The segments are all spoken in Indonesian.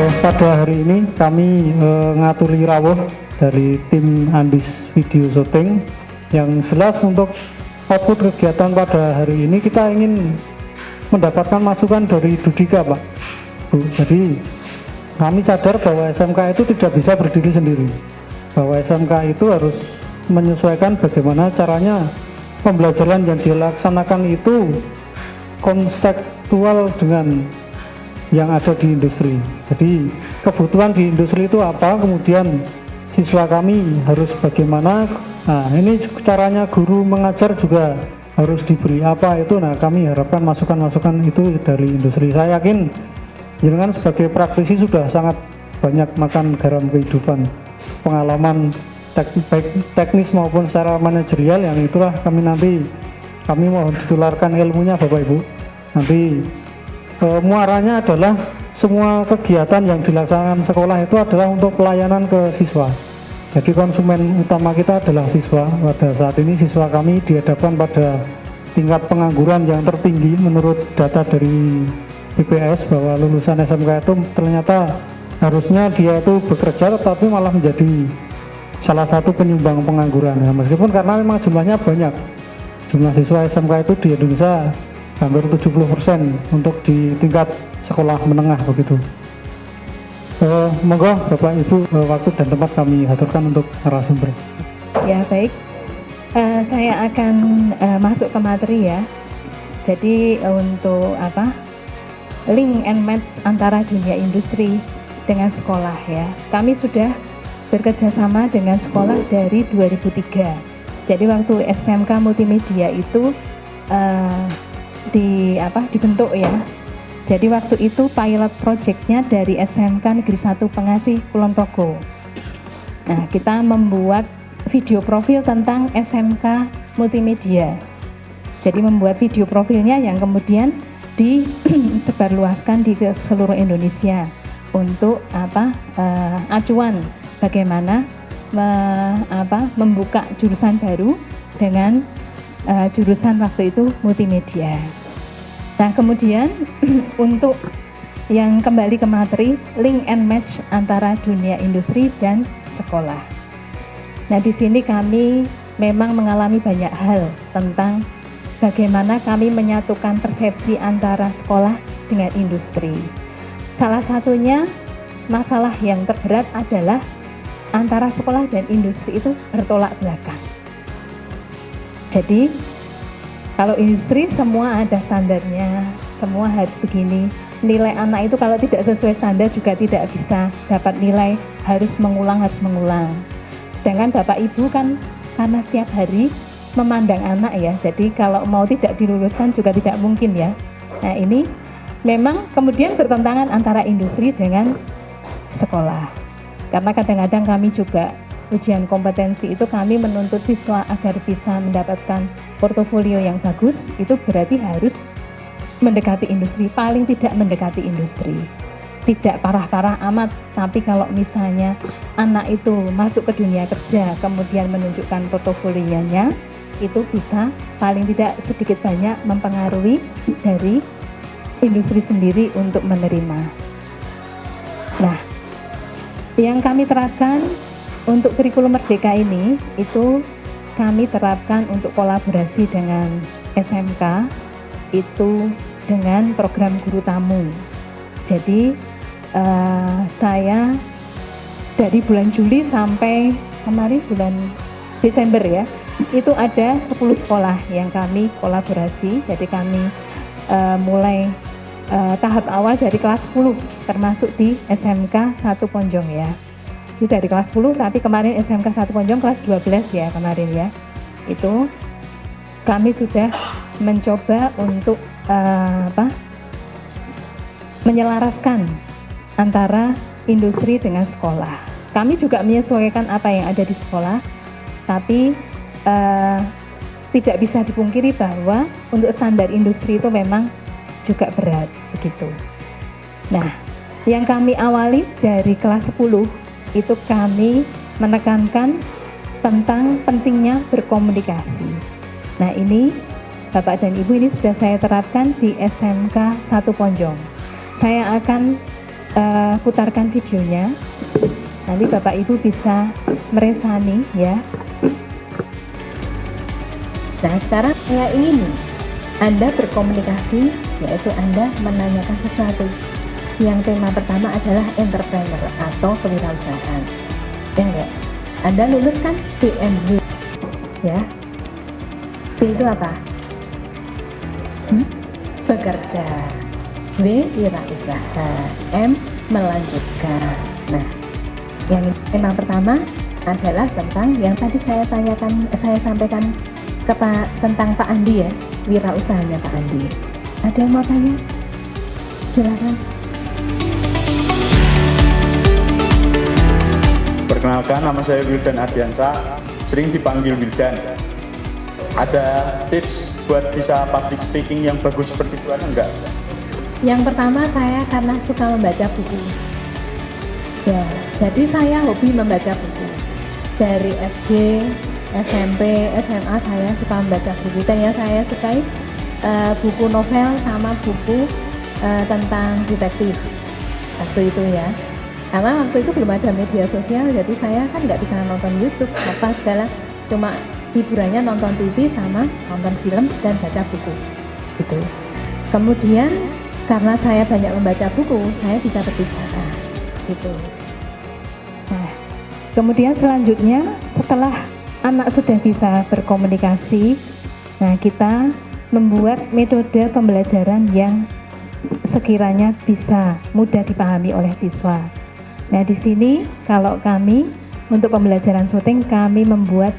Pada hari ini kami ngaturi rawuh dari tim Andis Video Shooting. Yang jelas untuk output kegiatan pada hari ini kita ingin mendapatkan masukan dari Dudika, Pak, Bu. Jadi kami sadar bahwa SMK itu tidak bisa berdiri sendiri, bahwa SMK itu harus menyesuaikan bagaimana caranya pembelajaran yang dilaksanakan itu kontekstual dengan yang ada di industri. Jadi kebutuhan di industri itu apa, kemudian siswa kami harus bagaimana. Nah, ini caranya guru mengajar juga harus diberi apa itu. Nah, kami harapkan masukan-masukan itu dari industri. Saya yakin jenengan sebagai praktisi sudah sangat banyak makan garam kehidupan, pengalaman teknis maupun secara manajerial, yang itulah kami mohon ditularkan ilmunya Bapak Ibu. Nanti muaranya adalah semua kegiatan yang dilaksanakan sekolah itu adalah untuk pelayanan ke siswa. Jadi konsumen utama kita adalah siswa. Pada saat ini siswa kami dihadapkan pada tingkat pengangguran yang tertinggi menurut data dari BPS, bahwa lulusan SMK itu ternyata harusnya dia itu bekerja tapi malah menjadi salah satu penyumbang pengangguran. Ya, meskipun karena memang jumlahnya banyak, jumlah siswa SMK itu di Indonesia hampir 70% untuk di tingkat sekolah menengah begitu. Monggo Bapak Ibu, waktu dan tempat kami haturkan untuk narasumber. Ya baik, saya akan masuk ke materi ya. Jadi untuk link and match antara dunia industri dengan sekolah ya. Kami sudah bekerja sama dengan sekolah dari 2003. Jadi waktu SMK Multimedia itu dibentuk ya. Jadi waktu itu pilot project-nya dari SMK Negeri 1 Pengasih Kulon Progo. Nah, kita membuat video profil tentang SMK Multimedia. Jadi membuat video profilnya yang kemudian disebarluaskan di seluruh Indonesia untuk acuan bagaimana membuka jurusan baru dengan jurusan waktu itu multimedia. Nah, kemudian untuk yang kembali ke materi, link and match antara dunia industri dan sekolah. Nah, di sini kami memang mengalami banyak hal tentang bagaimana kami menyatukan persepsi antara sekolah dengan industri. Salah satunya masalah yang terberat adalah antara sekolah dan industri itu bertolak belakang. Jadi kalau industri semua ada standarnya, semua harus begini. Nilai anak itu kalau tidak sesuai standar juga tidak bisa dapat nilai, harus mengulang. Sedangkan Bapak Ibu kan karena setiap hari memandang anak ya, jadi kalau mau tidak diluluskan juga tidak mungkin ya. Nah, ini memang kemudian bertentangan antara industri dengan sekolah. Karena kadang-kadang kami juga ujian kompetensi itu kami menuntut siswa agar bisa mendapatkan portofolio yang bagus, itu berarti harus mendekati industri, paling tidak mendekati industri. Tidak parah-parah amat, tapi kalau misalnya anak itu masuk ke dunia kerja kemudian menunjukkan portofolionya, itu bisa paling tidak sedikit banyak mempengaruhi dari industri sendiri untuk menerima. Nah, yang kami terapkan untuk kurikulum Merdeka ini, itu kami terapkan untuk kolaborasi dengan SMK, itu dengan program guru tamu. Jadi saya dari bulan Juli sampai kemarin bulan Desember ya, itu ada 10 sekolah yang kami kolaborasi. Jadi kami mulai tahap awal dari kelas 10, termasuk di SMK 1 Ponjong ya. Itu dari kelas 10, tapi kemarin SMK 1 Ponjong kelas 12 ya kemarin ya. Itu kami sudah mencoba untuk menyelaraskan antara industri dengan sekolah. Kami juga menyesuaikan apa yang ada di sekolah, tapi tidak bisa dipungkiri bahwa untuk standar industri itu memang juga berat begitu. Nah, yang kami awali dari kelas 10 itu kami menekankan tentang pentingnya berkomunikasi. Nah, ini Bapak dan Ibu, ini sudah saya terapkan di SMK 1 Ponjong. Saya akan putarkan videonya. Nanti Bapak Ibu bisa meresani ya. Nah, sekarang saya ingin Anda berkomunikasi, yaitu Anda menanyakan sesuatu. Yang tema pertama adalah entrepreneur atau kewirausahaan. Ya enggak? Anda lulus kan PMW, ya. P itu apa? Bekerja. W wirausaha. M melanjutkan. Nah, yang tema pertama adalah tentang yang tadi saya sampaikan tentang Pak Andi ya, wirausahanya Pak Andi. Ada yang mau tanya? Silakan. Perkenalkan, nama saya Wildan Ardiansa, sering dipanggil Wildan. Ada tips buat bisa public speaking yang bagus seperti itu ada enggak? Yang pertama, saya karena suka membaca buku. Ya, jadi saya hobi membaca buku. Dari SD, SMP, SMA saya suka membaca buku. Dan yang saya sukai buku novel sama buku tentang detektif. Waktu itu ya. Karena waktu itu belum ada media sosial, jadi saya kan nggak bisa nonton YouTube apa segala, cuma hiburannya nonton TV sama nonton film dan baca buku gitu. Kemudian karena saya banyak membaca buku, saya bisa berbicara gitu. Nah, kemudian selanjutnya setelah anak sudah bisa berkomunikasi, nah kita membuat metode pembelajaran yang sekiranya bisa mudah dipahami oleh siswa. Nah, di sini kalau kami untuk pembelajaran syuting kami membuat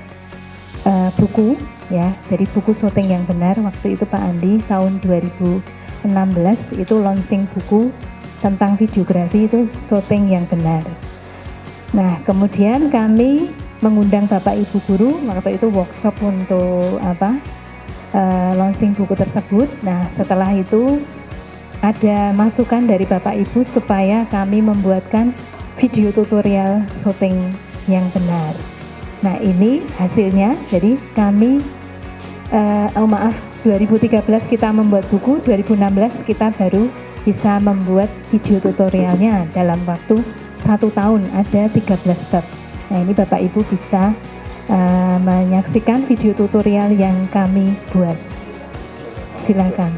buku ya, dari buku syuting yang benar. Waktu itu Pak Andi tahun 2016 itu launching buku tentang videografi, itu syuting yang benar. Nah, kemudian kami mengundang Bapak Ibu guru, waktu itu workshop untuk launching buku tersebut. Nah, setelah itu ada masukan dari Bapak Ibu supaya kami membuatkan video tutorial syuting yang benar. Nah, ini hasilnya. Jadi kami 2013 kita membuat buku, 2016 kita baru bisa membuat video tutorialnya dalam waktu 1 tahun, ada 13 bab. Nah, ini Bapak Ibu bisa menyaksikan video tutorial yang kami buat. Silakan.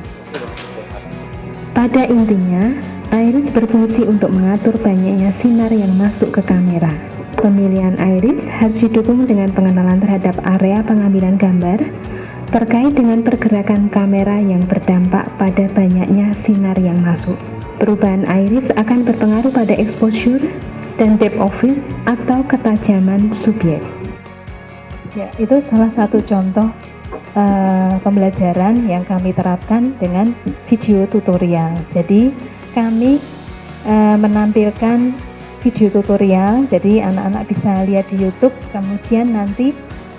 Pada intinya, iris berfungsi untuk mengatur banyaknya sinar yang masuk ke kamera. Pemilihan iris harus didukung dengan pengenalan terhadap area pengambilan gambar terkait dengan pergerakan kamera yang berdampak pada banyaknya sinar yang masuk. Perubahan iris akan berpengaruh pada exposure dan depth of field atau ketajaman subjek. Ya, itu salah satu contoh pembelajaran yang kami terapkan dengan video tutorial. Jadi kami menampilkan video tutorial, jadi anak-anak bisa lihat di YouTube, kemudian nanti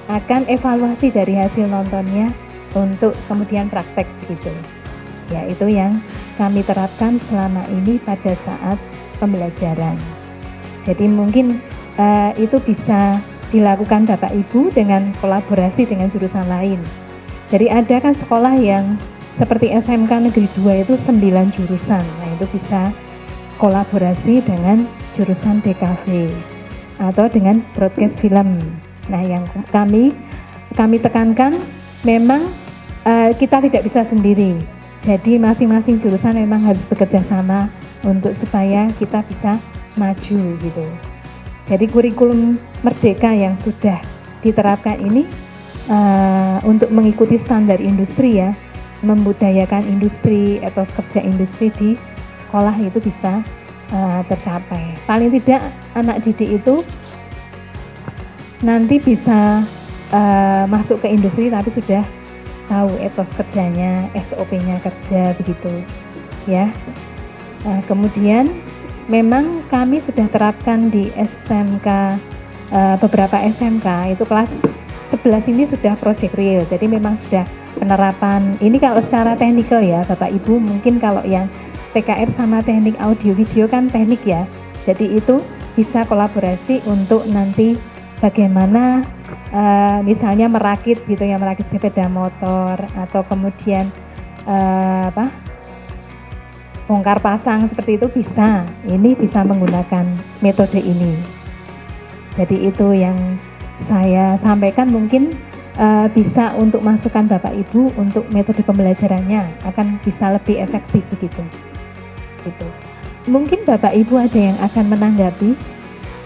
akan evaluasi dari hasil nontonnya untuk kemudian praktek gitu. Ya, itu yang kami terapkan selama ini pada saat pembelajaran. Jadi mungkin itu bisa dilakukan Bapak Ibu dengan kolaborasi dengan jurusan lain. Jadi ada kan sekolah yang seperti SMK Negeri 2 itu 9 jurusan. Nah, itu bisa kolaborasi dengan jurusan DKV atau dengan broadcast film. Nah, yang kami tekankan memang kita tidak bisa sendiri. Jadi masing-masing jurusan memang harus bekerja sama untuk supaya kita bisa maju gitu. Jadi kurikulum Merdeka yang sudah diterapkan ini untuk mengikuti standar industri ya, membudayakan industri, etos kerja industri di sekolah itu bisa tercapai. Paling tidak anak didik itu nanti bisa masuk ke industri tapi sudah tahu etos kerjanya, SOP-nya kerja begitu ya. Nah, kemudian memang kami sudah terapkan di SMK, beberapa SMK itu kelas 11 ini sudah project real, jadi memang sudah penerapan. Ini kalau secara teknikal ya Bapak Ibu, mungkin kalau yang TKR sama teknik audio video kan teknik ya, jadi itu bisa kolaborasi untuk nanti bagaimana misalnya merakit gitu ya, merakit sepeda motor atau kemudian bongkar pasang seperti itu bisa. Ini bisa menggunakan metode ini. Jadi itu yang saya sampaikan, mungkin bisa untuk masukan Bapak Ibu untuk metode pembelajarannya akan bisa lebih efektif begitu. Gitu. Mungkin Bapak Ibu ada yang akan menanggapi.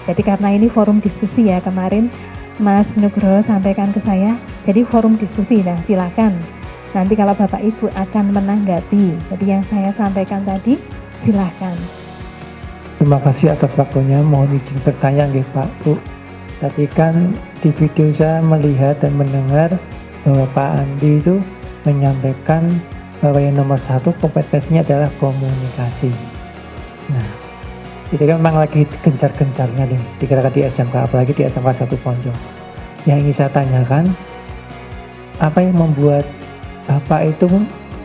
Jadi karena ini forum diskusi ya, kemarin Mas Nugroho sampaikan ke saya, jadi forum diskusi. Nah, silakan. Nanti kalau Bapak Ibu akan menanggapi, jadi yang saya sampaikan tadi, silakan. Terima kasih atas waktunya. Mohon izin bertanya nggih Pak Bu. Tadi kan di video saya melihat dan mendengar bahwa Pak Andi itu menyampaikan bahwa yang nomor satu kompetensinya adalah komunikasi. Nah, itu kan memang lagi gencar-gencarnya nih dikira-kira di SMK, apalagi di SMK 1 Ponco. Yang ingin saya tanyakan, apa yang membuat Bapak itu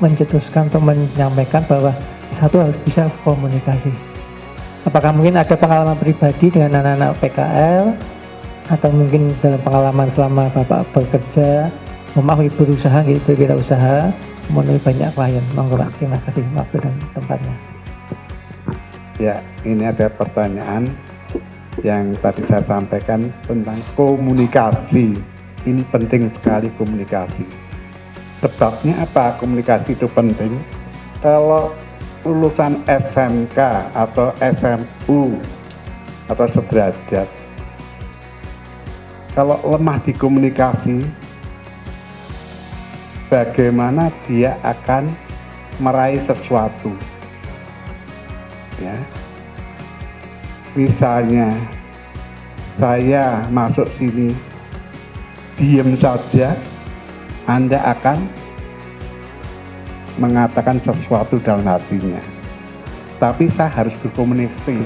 mencetuskan atau menyampaikan bahwa satu harus bisa komunikasi? Apakah mungkin ada pengalaman pribadi dengan anak-anak PKL, atau mungkin dalam pengalaman selama Bapak bekerja, berusaha gitu, berwirausaha, memenuhi banyak klien? Monggo Pak, terima kasih waktu dan tempatnya. Ya, ini ada pertanyaan yang tadi saya sampaikan tentang komunikasi. Ini penting sekali komunikasi. Sebabnya apa komunikasi itu penting? Kalau lulusan SMK atau SMU atau sederajat, kalau lemah di komunikasi, bagaimana dia akan meraih sesuatu? Ya, misalnya saya masuk sini diam saja, Anda akan mengatakan sesuatu dalam hatinya. Tapi saya harus berkomunikasi.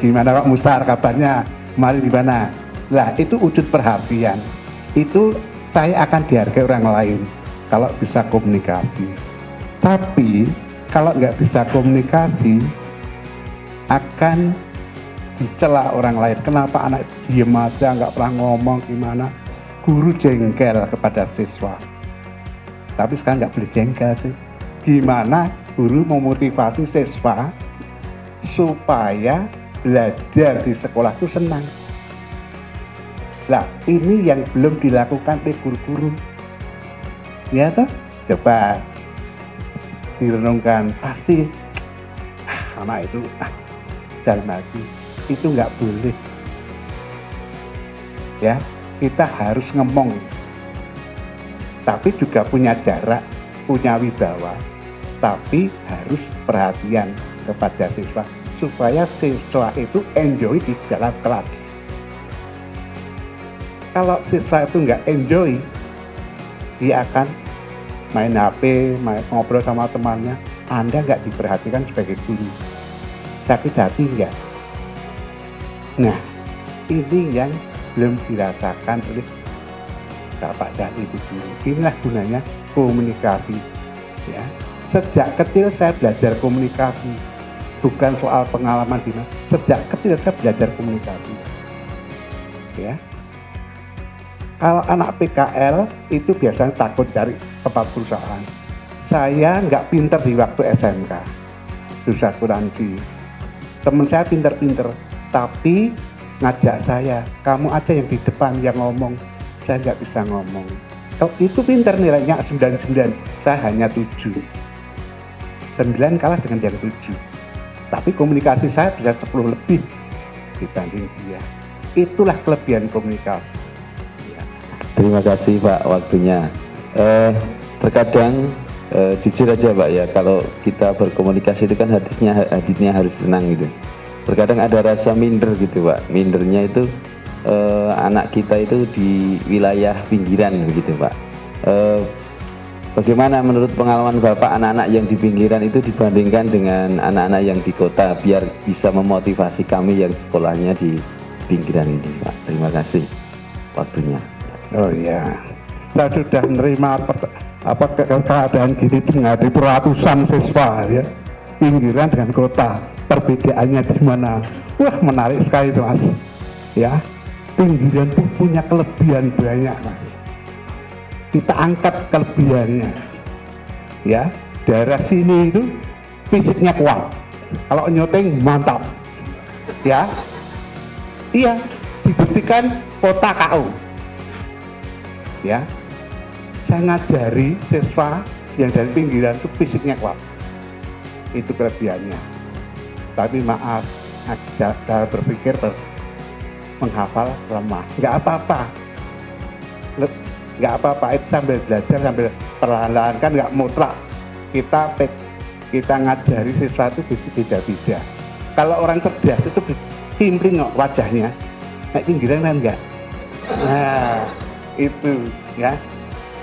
Gimana Pak Mustar, kabarnya? Kemarin di mana? Lah, itu wujud perhatian. Itu saya akan dihargai orang lain kalau bisa komunikasi. Tapi kalau nggak bisa komunikasi, akan dicela orang lain. Kenapa anak diem aja, nggak pernah ngomong, gimana? Guru jengkel kepada siswa. Tapi sekarang nggak boleh jengkel sih. Gimana guru memotivasi siswa supaya belajar di sekolah itu senang? Lah, ini yang belum dilakukan oleh guru-guru. Ya toh? Coba direnungkan, pasti anak itu dalam hati itu nggak boleh. Ya, kita harus ngomong, tapi juga punya jarak, punya wibawa, tapi harus perhatian kepada siswa supaya siswa itu enjoy di dalam kelas. Kalau siswa itu nggak enjoy, dia akan main HP, ngobrol sama temannya. Anda nggak diperhatikan sebagai guru, sakit hati enggak? Nah, ini yang belum dirasakan oleh Bapak dan Ibu guru. Inilah gunanya komunikasi. Ya, sejak kecil saya belajar komunikasi, bukan soal pengalaman di mana. Sejak kecil saya belajar komunikasi. Ya, kalau anak PKL itu biasanya takut dari tempat perusahaan. Saya nggak pinter di waktu SMK, susah kuransi. Teman saya pinter-pinter, tapi ngajak saya, kamu aja yang di depan yang ngomong. Saya nggak bisa ngomong. Kalau itu pinter, nilainya 99, saya hanya 7. 9 kalah dengan yang 7. Tapi komunikasi saya bisa 10 lebih dibanding dia. Itulah kelebihan komunikasi. Terima kasih Pak waktunya. Terkadang jujur aja Pak ya, kalau kita berkomunikasi itu kan hatinya harus senang gitu. Terkadang ada rasa minder gitu Pak. Mindernya itu anak kita itu di wilayah pinggiran begitu Pak. Bagaimana menurut pengalaman Bapak anak-anak yang di pinggiran itu dibandingkan dengan anak-anak yang di kota, biar bisa memotivasi kami yang sekolahnya di pinggiran ini Pak. Terima kasih waktunya. Oh iya, saya sudah menerima keadaan gini menghadapi ratusan siswa ya, pinggiran dengan kota, perbedaannya di mana? Wah, menarik sekali itu Mas. Ya, pinggiran itu punya kelebihan banyak Mas. Kita angkat kelebihannya. Ya, daerah sini itu fisiknya kuat. Kalau nyuting mantap. Ya. Iya, dibuktikan kota KU. Ya. Saya ngajari siswa yang dari pinggiran itu fisiknya kuat. Itu kelebihannya. Tapi maaf, cara berpikir menghafal lemah. Nggak apa-apa. Nggak apa-apa, itu sambil belajar, sambil perlahan-lahan, kan nggak mutlak. Kita ngajari siswa itu beda-beda. Kalau orang cerdas itu kimpling kok wajahnya, naik pinggiran kan enggak. Nah, itu ya.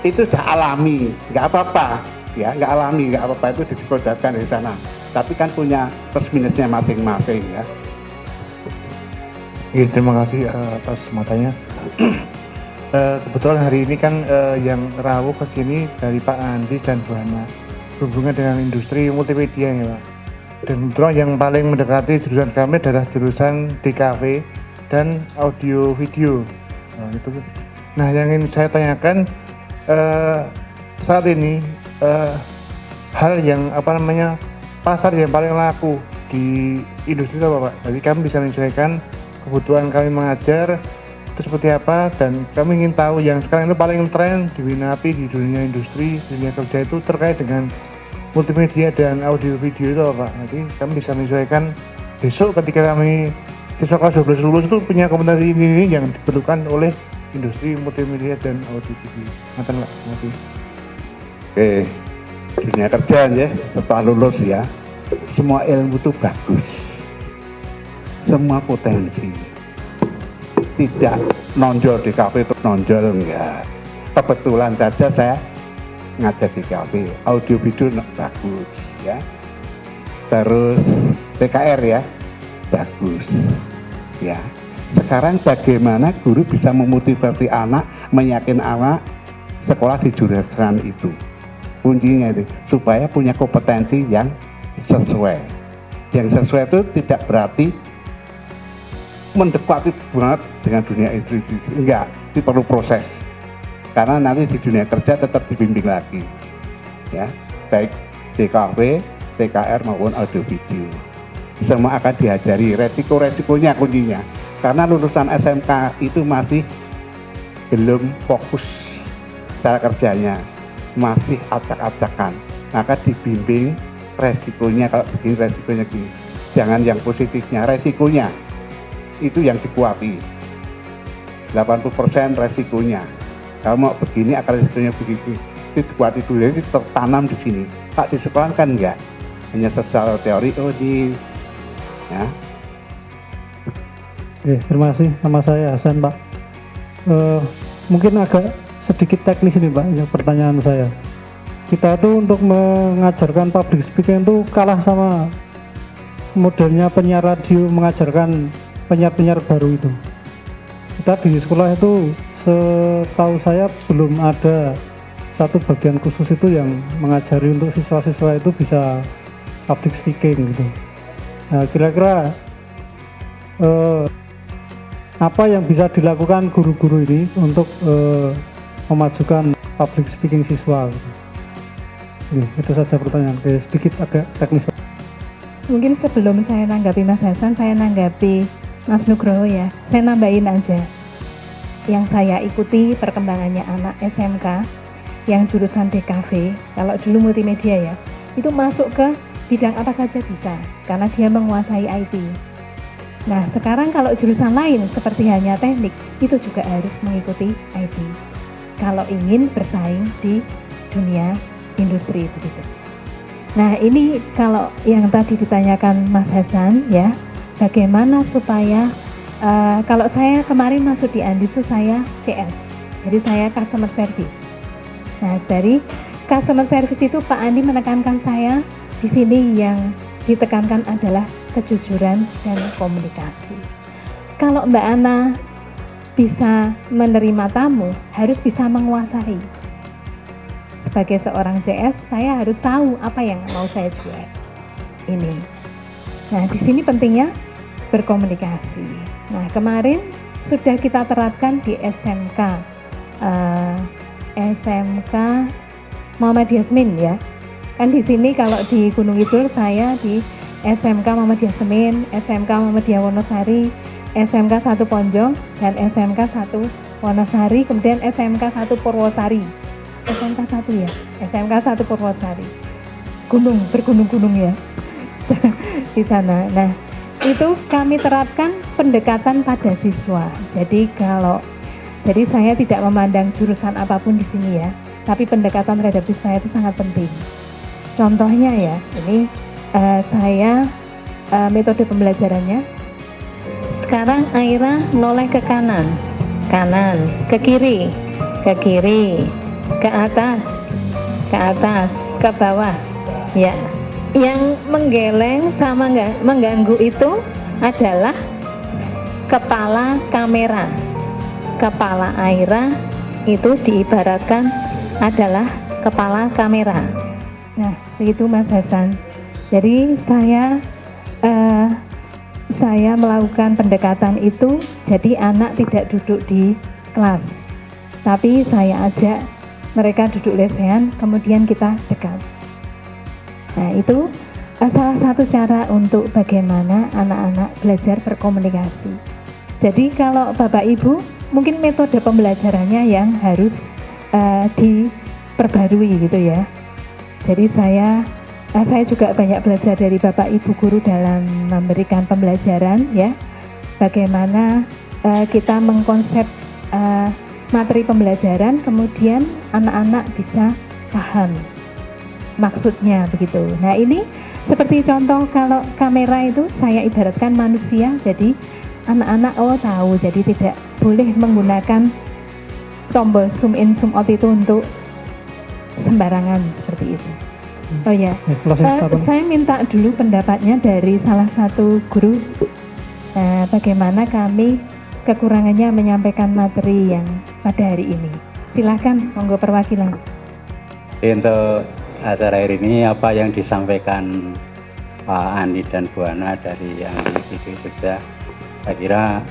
Itu sudah alami, nggak apa-apa. Ya, nggak alami, nggak apa-apa, itu diproduksikan dari sana. Tapi kan punya plus minusnya masing-masing ya. Terima kasih atas matanya. Kebetulan hari ini kan yang rawuh ke sini dari Pak Andi dan Bu Hana berhubungan dengan industri multimedia ya Pak. Dan kebetulan yang paling mendekati jurusan kami adalah jurusan DKV dan audio video. Nah, yang ingin saya tanyakan saat ini hal yang pasar yang paling laku di industri itu apa Pak? Jadi kami bisa menyesuaikan kebutuhan kami mengajar itu seperti apa, dan kami ingin tahu yang sekarang itu paling tren diminati di dunia industri, dunia kerja itu terkait dengan multimedia dan audio video itu Pak. Jadi kami bisa menyesuaikan besok ketika kami siswa kelas 12 lulus itu punya kompetensi ini yang diperlukan oleh industri multimedia dan audio video. Terima kasih. Oke, dunia kerja ya, setelah lulus ya, semua ilmu itu bagus, semua potensi. Tidak nonjol di kafe itu nonjol, enggak. Kebetulan saja saya ngajar di kafe, audio video bagus ya. Terus PKR ya, bagus ya. Sekarang bagaimana guru bisa memotivasi anak, meyakinkan anak sekolah di jurusan itu. Kuncinya itu supaya punya kompetensi yang sesuai. Yang sesuai itu tidak berarti mendekati banget dengan dunia industri, enggak, itu perlu proses karena nanti di dunia kerja tetap dibimbing lagi ya, baik DKV, TKR maupun audio video semua akan diajari. Resiko-resikonya kuncinya karena lulusan SMK itu masih belum fokus cara kerjanya, masih acak-acakan, maka dibimbing resikonya. Kalau begini resikonya gini, jangan yang positifnya, resikonya itu yang dikuati. 80% resikonya. Kalau mau begini akan resikonya begitu. Itu dikuati dulu, itu tertanam di sini. Pak di sekolah kan enggak, hanya secara teori. Oh di, ya. Terima kasih. Nama saya Hasan Pak. Mungkin agak sedikit teknis ini Pak, ya, pertanyaan saya. Kita tuh untuk mengajarkan public speaking itu kalah sama modelnya penyiar radio mengajarkan penyiar-penyiar baru itu. Kita di sekolah itu setahu saya belum ada satu bagian khusus itu yang mengajari untuk siswa-siswa itu bisa public speaking gitu. Nah, kira-kira apa yang bisa dilakukan guru-guru ini untuk memajukan public speaking siswa gitu. Itu saja pertanyaan. Sedikit agak teknis. Mungkin sebelum saya nanggapi Mas Hasan, saya nanggapi Mas Nugroho ya. Saya nambahin aja. Yang saya ikuti perkembangannya anak SMK yang jurusan DKV, kalau dulu multimedia ya, itu masuk ke bidang apa saja bisa, karena dia menguasai IT. Nah sekarang kalau jurusan lain seperti hanya teknik, itu juga harus mengikuti IT. Kalau ingin bersaing di dunia industri begitu. Nah ini kalau yang tadi ditanyakan Mas Hasan ya, bagaimana supaya kalau saya kemarin masuk di Andis itu saya CS, jadi saya customer service. Nah dari customer service itu Pak Andi menekankan saya di sini yang ditekankan adalah kejujuran dan komunikasi. Kalau Mbak Ana bisa menerima tamu, harus bisa menguasai. Sebagai seorang CS, saya harus tahu apa yang mau saya jual. Ini. Nah, di sini pentingnya berkomunikasi. Nah, kemarin sudah kita terapkan di SMK Muhammad Yasmin ya. Kan di sini kalau di Gunung Kidul saya di SMK Muhammadiyah Semin, SMK Muhammadiyah Wonosari, SMK 1 Ponjong, dan SMK 1 Wonosari, kemudian SMK 1 Purwosari. SMK 1 ya, SMK 1 Purwosari. Gunung, bergunung-gunung ya di sana. Nah, itu kami terapkan pendekatan pada siswa. Jadi saya tidak memandang jurusan apapun di sini ya, tapi pendekatan terhadap siswa itu sangat penting. Contohnya ya, ini saya metode pembelajarannya. Sekarang Aira noleh ke kanan, ke kiri, ke atas, ke bawah. Ya, yang menggeleng sama mengganggu itu adalah kepala kamera. Kepala Aira itu diibaratkan adalah kepala kamera. Nah, begitu Mas Hasan. Jadi saya melakukan pendekatan itu, jadi anak tidak duduk di kelas, tapi saya ajak mereka duduk lesehan, kemudian kita dekat. Nah, itu salah satu cara untuk bagaimana anak-anak belajar berkomunikasi. Jadi kalau Bapak Ibu, mungkin metode pembelajarannya yang harus diperbarui gitu ya. Jadi saya juga banyak belajar dari Bapak Ibu guru dalam memberikan pembelajaran ya. Bagaimana kita mengkonsep materi pembelajaran, kemudian anak-anak bisa paham maksudnya begitu. Nah, ini seperti contoh kalau kamera itu saya ibaratkan manusia, jadi anak-anak tahu, jadi tidak boleh menggunakan tombol zoom in zoom out itu untuk sembarangan seperti itu. Oh ya, saya minta dulu pendapatnya dari salah satu guru, bagaimana kami kekurangannya menyampaikan materi yang pada hari ini. Silakan, monggo perwakilan. Untuk acara hari ini apa yang disampaikan Pak Andi dan Bu Ana dari yang di Jogja, saya kira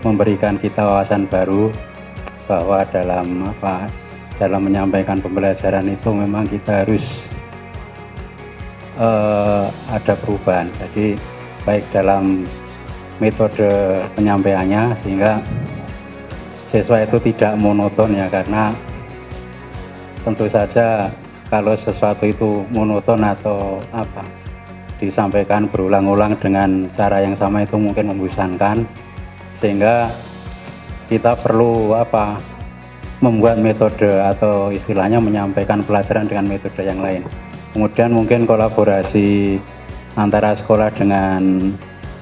memberikan kita wawasan baru bahwa dalam menyampaikan pembelajaran itu memang kita harus ada perubahan. Jadi baik dalam metode penyampaiannya sehingga siswa itu tidak monoton ya, karena tentu saja kalau sesuatu itu monoton atau disampaikan berulang-ulang dengan cara yang sama itu mungkin membosankan, sehingga kita perlu membuat metode atau istilahnya menyampaikan pelajaran dengan metode yang lain. Kemudian mungkin kolaborasi antara sekolah dengan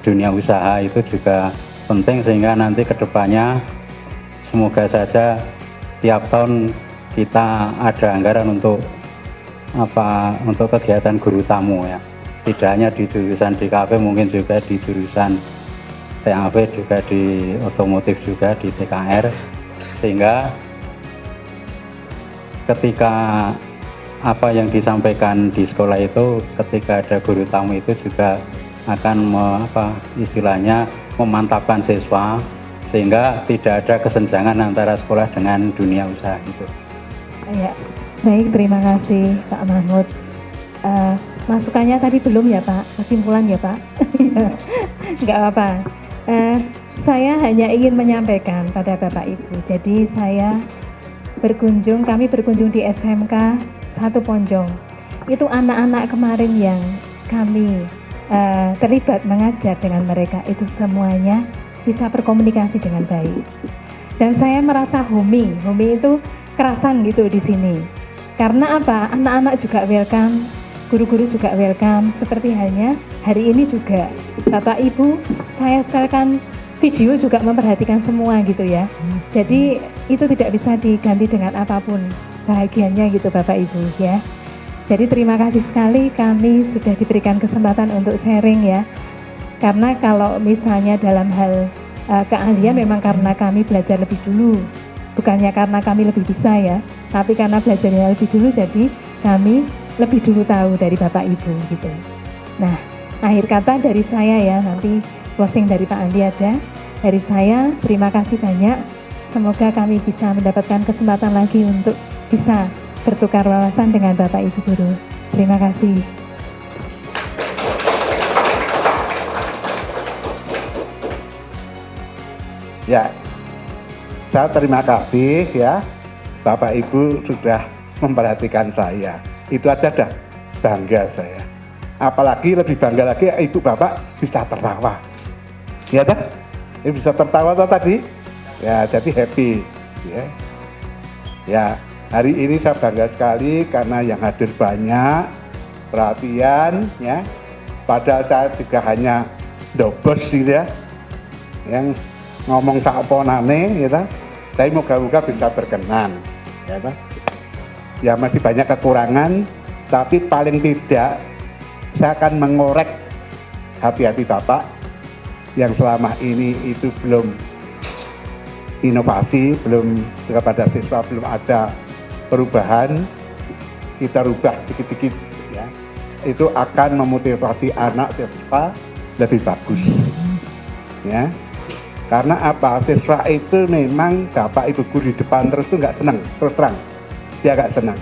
dunia usaha itu juga penting, sehingga nanti kedepannya semoga saja tiap tahun kita ada anggaran untuk kegiatan guru tamu ya. Tidak hanya di jurusan DKV, mungkin juga di jurusan TAV, juga di otomotif, juga di TKR, sehingga ketika apa yang disampaikan di sekolah itu, ketika ada guru tamu itu juga akan istilahnya memantapkan siswa, sehingga tidak ada kesenjangan antara sekolah dengan dunia usaha gitu. Ya, baik, terima kasih Pak Mahmud. Masukannya tadi belum ya Pak? Kesimpulan ya Pak? Enggak apa-apa. Saya hanya ingin menyampaikan pada Bapak Ibu. Jadi kami berkunjung di SMK 1 Ponjong. Itu anak-anak kemarin yang kami terlibat mengajar dengan mereka, itu semuanya bisa berkomunikasi dengan baik. Dan saya merasa homey itu kerasan gitu di sini. Karena apa? Anak-anak juga welcome, guru-guru juga welcome, seperti halnya hari ini juga Bapak Ibu saya setelkan video juga memperhatikan semua gitu ya. Jadi itu tidak bisa diganti dengan apapun bahagianya gitu Bapak Ibu ya. Jadi terima kasih sekali kami sudah diberikan kesempatan untuk sharing ya. Karena kalau misalnya dalam hal keahlian memang karena kami belajar lebih dulu, bukannya karena kami lebih bisa ya, tapi karena belajarnya lebih dulu, jadi kami lebih dulu tahu dari Bapak Ibu gitu. Nah, akhir kata dari saya ya, nanti closing dari Pak Andi ada. Dari saya terima kasih banyak. Semoga kami bisa mendapatkan kesempatan lagi untuk bisa bertukar wawasan dengan Bapak Ibu Guru. Terima kasih. Ya, saya terima kasih ya, Bapak Ibu sudah memperhatikan saya. Itu aja dah bangga saya. Apalagi lebih bangga lagi Ibu Bapak bisa tertawa. Ya dah, bisa tertawa tadi. Ya, jadi happy. Ya. Ya, hari ini saya bangga sekali karena yang hadir banyak, perhatian ya. Padahal saya juga hanya dobos gitu ya. Yang ngomong sak oponane gitu. Tapi moga-moga bisa berkenan gitu. Ya masih banyak kekurangan, tapi paling tidak saya akan mengorek hati-hati Bapak yang selama ini itu belum inovasi, belum kepada siswa belum ada perubahan, kita rubah dikit-dikit ya. Itu akan memotivasi anak siswa lebih bagus. Ya. Karena apa? Siswa itu memang Bapak Ibu Guru di depan terus tuh nggak senang, terus terang. Dia nggak senang.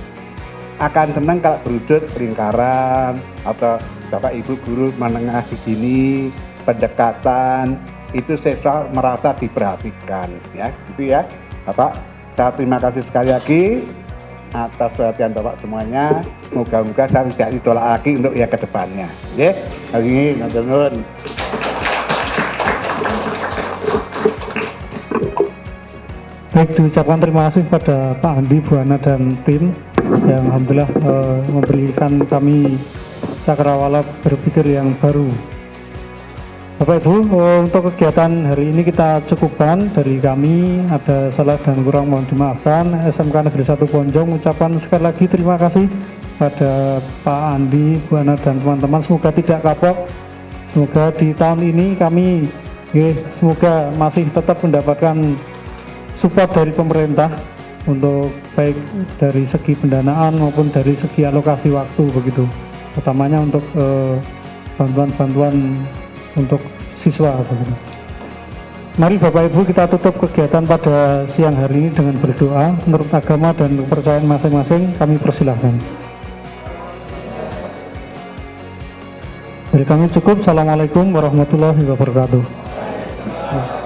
Akan senang kalau berwujud lingkaran atau Bapak Ibu Guru menengah begini, pendekatan, itu siswa merasa diperhatikan ya, gitu ya. Bapak, saya terima kasih sekali lagi atas perhatian Bapak semuanya. Moga-moga saya tidak ditolak lagi untuk ya ke depannya. Ya, hari ini nuwun. Baik, diucapkan terima kasih kepada Pak Andi, Bu Ana, dan tim yang alhamdulillah memberikan kami cakrawala berpikir yang baru. Bapak Ibu, untuk kegiatan hari ini kita cukupkan dari kami. Ada salah dan kurang mohon dimaafkan. SMK Negeri 1 Ponjong ucapkan sekali lagi terima kasih pada Pak Andi, Bu Ana, dan teman-teman. Semoga tidak kapok. Semoga di tahun ini kami semoga masih tetap mendapatkan support dari pemerintah untuk baik dari segi pendanaan maupun dari segi alokasi waktu begitu, utamanya untuk bantuan-bantuan untuk siswa begitu. Mari Bapak Ibu kita tutup kegiatan pada siang hari ini dengan berdoa menurut agama dan kepercayaan masing-masing. Kami persilahkan. Dari kami cukup. Assalamualaikum warahmatullahi wabarakatuh.